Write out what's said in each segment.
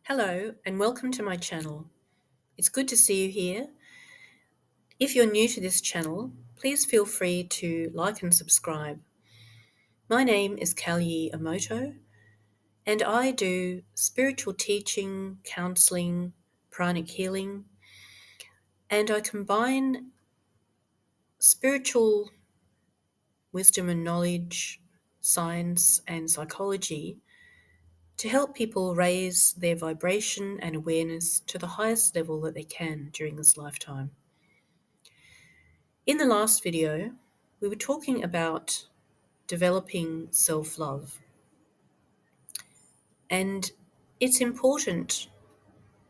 Hello and welcome to my channel. It's good to see you here. If you're new to this channel, please feel free to like and subscribe. My name is Kalyi Amoto and I do spiritual teaching, counseling, pranic healing, and I combine spiritual wisdom and knowledge, science and psychology to help people raise their vibration and awareness to the highest level that they can during this lifetime. In the last video, we were talking about developing self-love. And it's important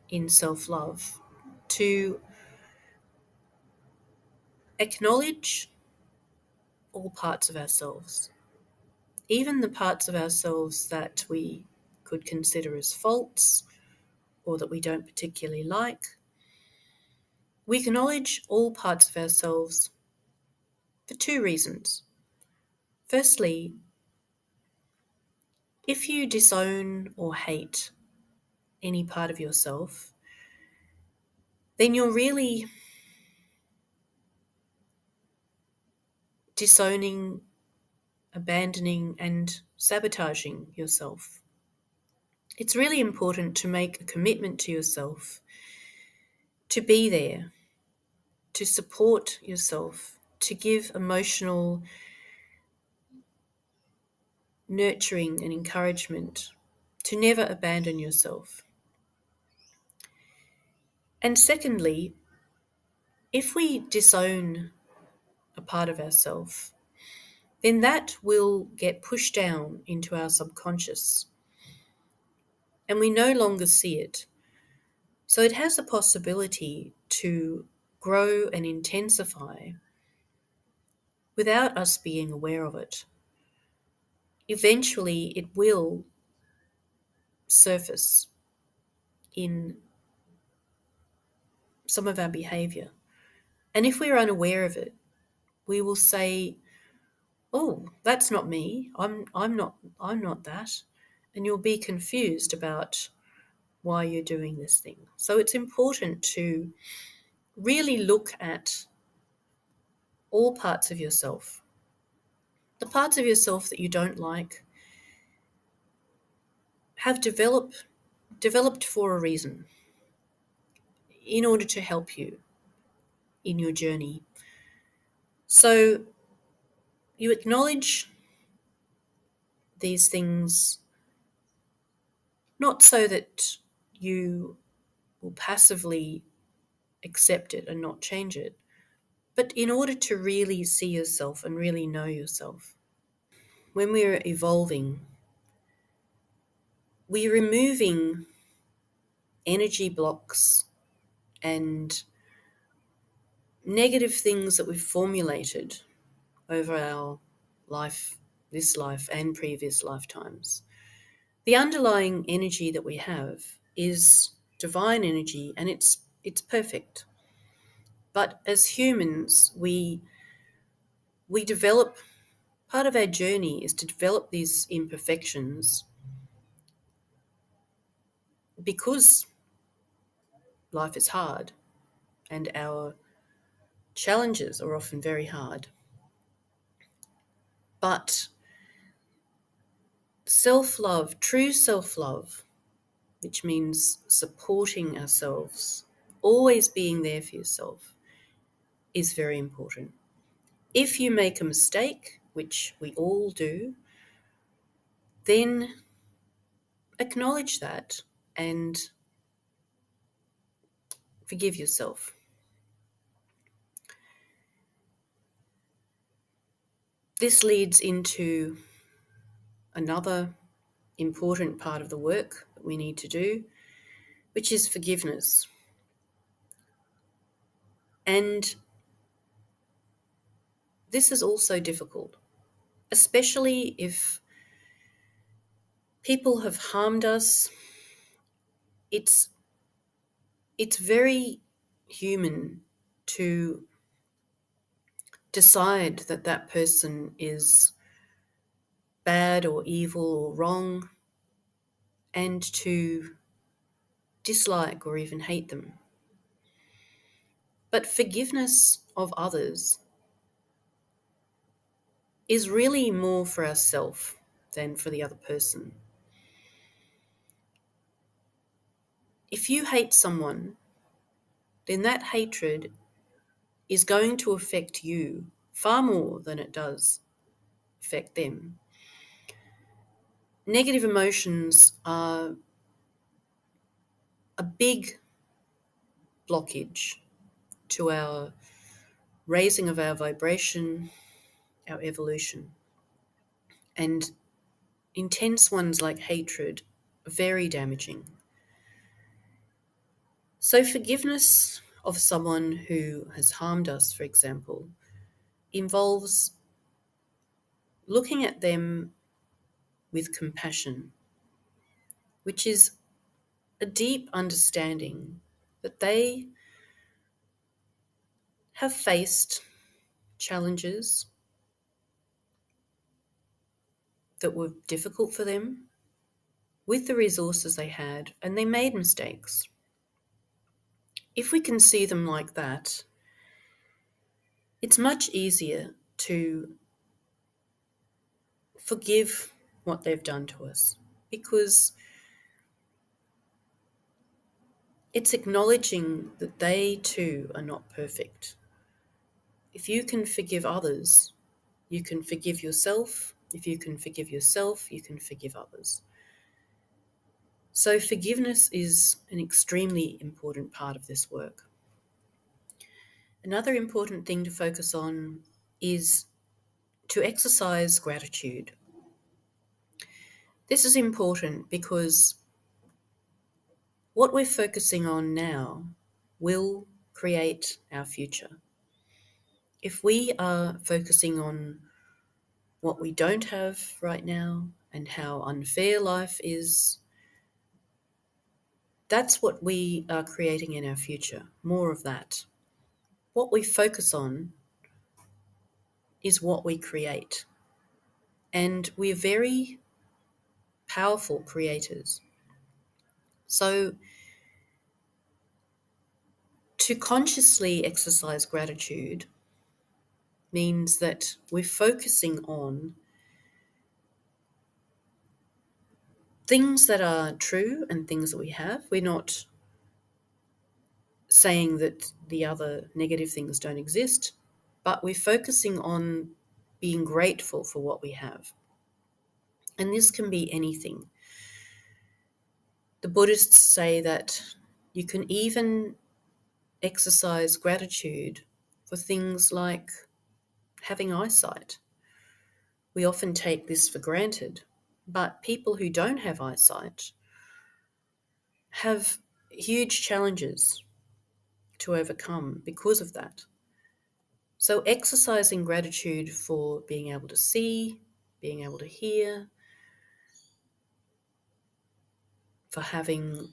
in self-love to acknowledge all parts of ourselves, even the parts of ourselves that we could consider as faults or that we don't particularly like. We acknowledge all parts of ourselves for two reasons. Firstly, if you disown or hate any part of yourself, then you're really disowning, abandoning, and sabotaging yourself. It's really important to make a commitment to yourself, to be there, to support yourself, to give emotional nurturing and encouragement, to never abandon yourself. And secondly, if we disown a part of ourselves, then that will get pushed down into our subconscious and we no longer see it. So it has the possibility to grow and intensify without us being aware of it. Eventually, it will surface in some of our behavior. And if we're unaware of it, we will say, "Oh, that's not me. I'm not that." And you'll be confused about why you're doing this thing. So it's important to really look at all parts of yourself. The parts of yourself that you don't like have developed for a reason, in order to help you in your journey. So you acknowledge these things not so that you will passively accept it and not change it, but in order to really see yourself and really know yourself. When we're evolving, we're removing energy blocks and negative things that we've formulated over our life, this life and previous lifetimes. The underlying energy that we have is divine energy and it's perfect. But as humans, we develop, part of our journey is to develop these imperfections because life is hard and our challenges are often very hard. But self-love, true self-love, which means supporting ourselves, always being there for yourself, is very important. If you make a mistake, which we all do, then acknowledge that and forgive yourself. This leads into another important part of the work that we need to do, which is forgiveness. And this is also difficult, especially if people have harmed us. It's very human to decide that that person is bad or evil or wrong, and to dislike or even hate them. But forgiveness of others is really more for ourselves than for the other person. If you hate someone, then that hatred is going to affect you far more than it does affect them. Negative emotions are a big blockage to our raising of our vibration, our evolution. And intense ones like hatred are very damaging. So, forgiveness of someone who has harmed us, for example, involves looking at them with compassion, which is a deep understanding that they have faced challenges that were difficult for them with the resources they had, and they made mistakes. If we can see them like that, it's much easier to forgive what they've done to us, because it's acknowledging that they too are not perfect. If you can forgive others, you can forgive yourself. If you can forgive yourself, you can forgive others. So forgiveness is an extremely important part of this work. Another important thing to focus on is to exercise gratitude. This is important because what we're focusing on now will create our future. If we are focusing on what we don't have right now and how unfair life is, that's what we are creating in our future, more of that. What we focus on is what we create. And we're very powerful creators. So to consciously exercise gratitude means that we're focusing on things that are true and things that we have. We're not saying that the other negative things don't exist, but we're focusing on being grateful for what we have. And this can be anything. The Buddhists say that you can even exercise gratitude for things like having eyesight. We often take this for granted, but people who don't have eyesight have huge challenges to overcome because of that. So exercising gratitude for being able to see, being able to hear, for having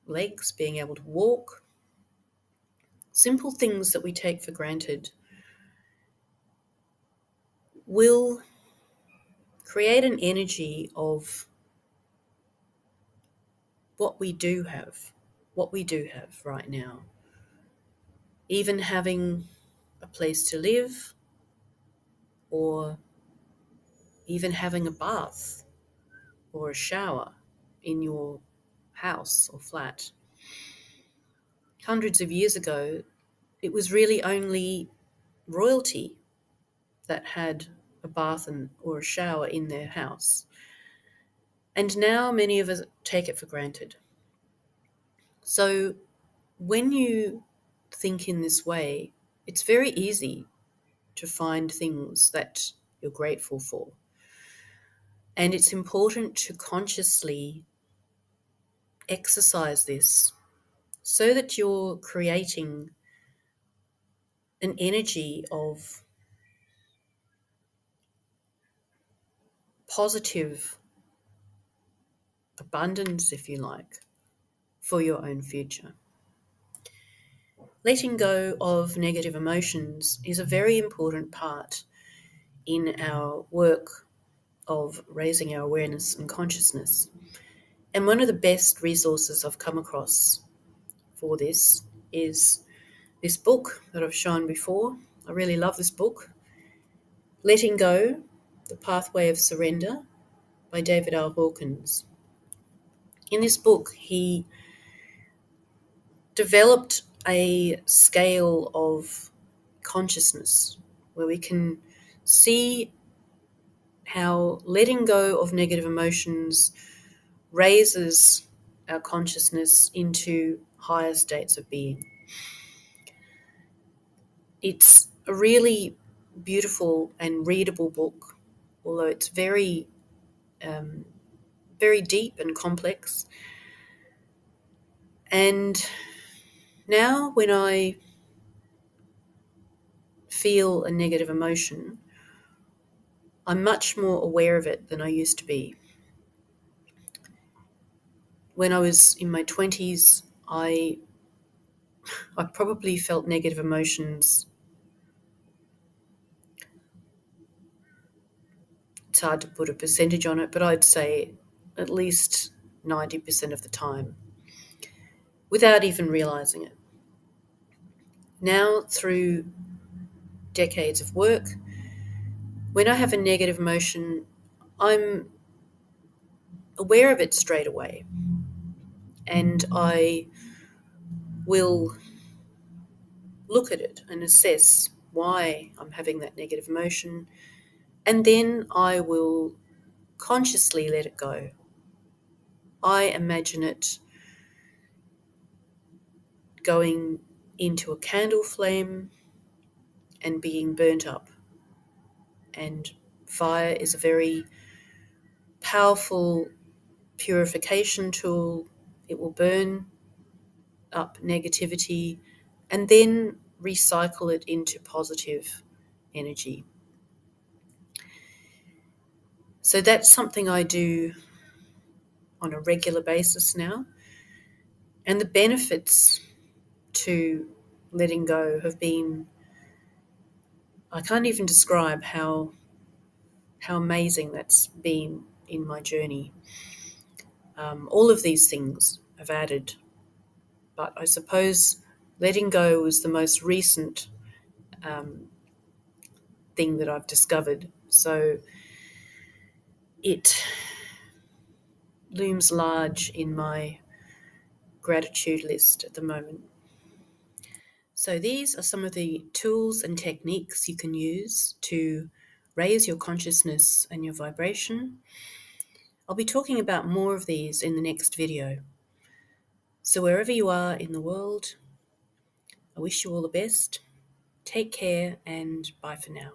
legs, being able to walk, simple things that we take for granted will create an energy of what we do have right now. Even having a place to live, or even having a bath or a shower in your house or flat. Hundreds of years ago, it was really only royalty that had a bath or a shower in their house. And now many of us take it for granted. So when you think in this way, it's very easy to find things that you're grateful for. And it's important to consciously exercise this so that you're creating an energy of positive abundance, if you like, for your own future. Letting go of negative emotions is a very important part in our work of raising our awareness and consciousness. And one of the best resources I've come across for this is this book that I've shown before. I really love this book, Letting Go, The Pathway of Surrender by David R. Hawkins. In this book, he developed a scale of consciousness where we can see how letting go of negative emotions raises our consciousness into higher states of being. It's a really beautiful and readable book, although it's very, very deep and complex. And now when I feel a negative emotion, I'm much more aware of it than I used to be. When I was in my 20s, I probably felt negative emotions. It's hard to put a percentage on it, but I'd say at least 90% of the time, without even realizing it. Now, through decades of work, when I have a negative emotion, I'm aware of it straight away. And I will look at it and assess why I'm having that negative emotion. And then I will consciously let it go. I imagine it going into a candle flame and being burnt up. And fire is a very powerful purification tool. It will burn up negativity and then recycle it into positive energy. So that's something I do on a regular basis now. And the benefits to letting go have been, I can't even describe how amazing that's been in my journey. All of these things have added, but I suppose letting go was the most recent thing that I've discovered. So it looms large in my gratitude list at the moment. So these are some of the tools and techniques you can use to raise your consciousness and your vibration. I'll be talking about more of these in the next video. So wherever you are in the world, I wish you all the best. Take care and bye for now.